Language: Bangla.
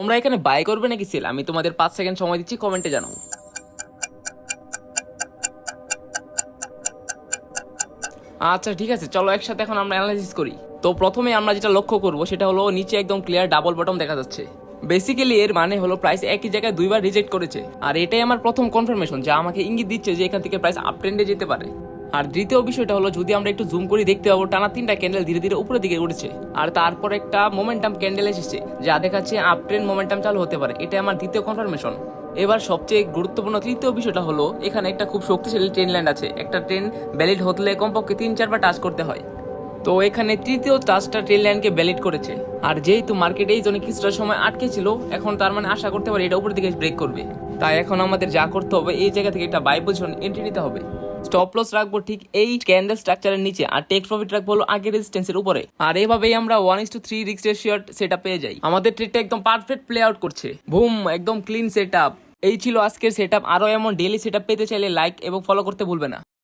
তোমরা এখানে বাই করবে নাকি সেল, আমি তোমাদের 5 সেকেন্ড সময় দিচ্ছি, কমেন্টে জানাও। আচ্ছা ঠিক আছে, চলো একসাথে এখন আমরা অ্যানালাইসিস করি। তো প্রথমে আমরা যেটা লক্ষ্য করব সেটা হলো নিচে একদম ক্লিয়ার ডাবল বটম দেখা যাচ্ছে। বেসিক্যালি এর মানে হলো প্রাইস একই জায়গায় দুইবার রিজেক্ট করেছে, আর এটাই আমার প্রথম কনফার্মেশন যা আমাকে ইঙ্গিত দিচ্ছে যে এখান থেকে প্রাইস আপ ট্রেন্ডে যেতে পারে। আর দ্বিতীয় বিষয়টা হলো যদি আমরা একটু জুম করে দেখতে পাবো টানা 3টা ক্যান্ডেল ধীরে ধীরে উপরের দিকে উঠেছে, আর তারপর একটা মোমেন্টাম ক্যান্ডেল এসেছে যা দেখাচ্ছে আপ ট্রেন্ড মোমেন্টাম চালু হতে পারে। এটা আমার দ্বিতীয় কনফার্মেশন। এবার সবচেয়ে গুরুত্বপূর্ণ তৃতীয় বিষয়টা হলো এখানে একটা খুব শক্তিশালী ট্রেন লাইন আছে। একটা ট্রেন ভ্যালিড হতে কমপক্ষে 3-4 বার টাচ করতে হয়। তো এখানে তৃতীয় টাচটা ট্রেন লাইনকে ভ্যালিড করেছে, আর যেহেতু মার্কেটে এই জন্য কিছুটা সময় আটকে ছিল, এখন তার মানে আশা করতে পারি এটা উপর দিকে ব্রেক করবে। তাই এখন আমাদের যা করতে হবে এই জায়গা থেকে একটা বাই পজিশন এন্ট্রি নিতে হবে। স্টপ লস রাখবো ঠিক এই ক্যান্ডেল স্ট্রাকচারের নিচে, আর টেক প্রফিট রাখবো হলো আগের রেজিস্ট্যান্সের উপরে। আর এভাবেই আমরা 1:3 রিস্ক রেশিও সেটা পেয়ে যাই। আমাদের ট্রেডটা একদম পারফেক্ট প্লে আউট করছে। বুম, একদম ক্লিন সেট আপ। এই ছিল আজকের সেট আপ। আরও এমন ডেইলি সেট আপ পেতে চাইলে লাইক এবং ফলো করতে ভুলবে না।